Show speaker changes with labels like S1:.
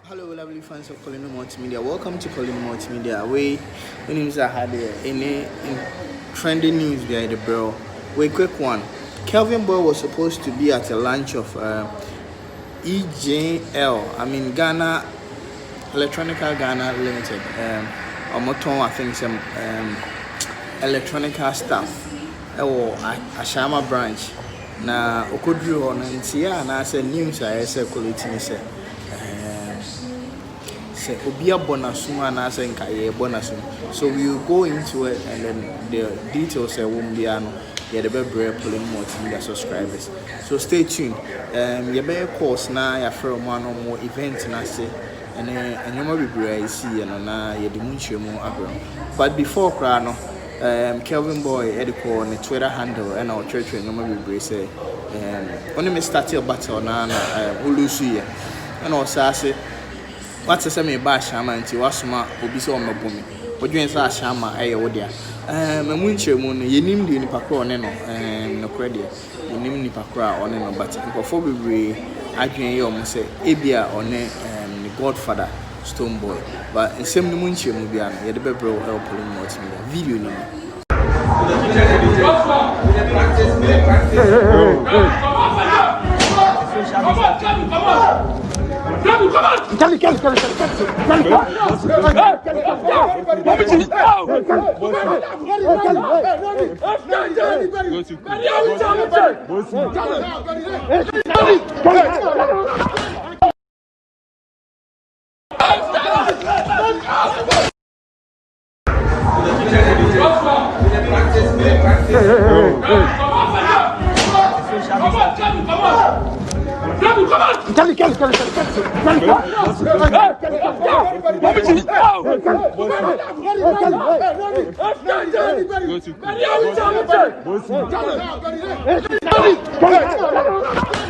S1: Hello, lovely fans of Poleeno Multimedia. Welcome to Poleeno Multimedia. My name is Ashaiman. In trending news, there the bro. Wait, quick one. Kelvinbwoy was supposed to be at a launch of h0t. I mean Ghana Electronica Ghana Limited. Omoton, I think some electronica stuff. Ashaiman branch. Na okodru on ntia na say news I say quality ni say obia bonasum and say nka ye bonasum. So we will go into it and then the details won't be ano ye the bebre Poleeno Multimedia subscribers. So stay tuned. Ye be course na ya free one or more event na say and nyoma bebre see na ye de munchemu abro. But before kra no Kelvinbwoy editor on the Twitter handle and our church and normal be say only me start your battle na ulusu ye and also say what's say me ba Ashaiman nti wasoma obi se o mabumi odwen say Ashaiman eye wo dia mamunchemu no yenim de nipa kro ne no no credit yenim nipa kro a one no but nkofo bebre adwen ye o mo say ebia one the godfather Stonebwoy, but in same munchemu bia no ye de bebro help Poleeno Multimedia video ni Go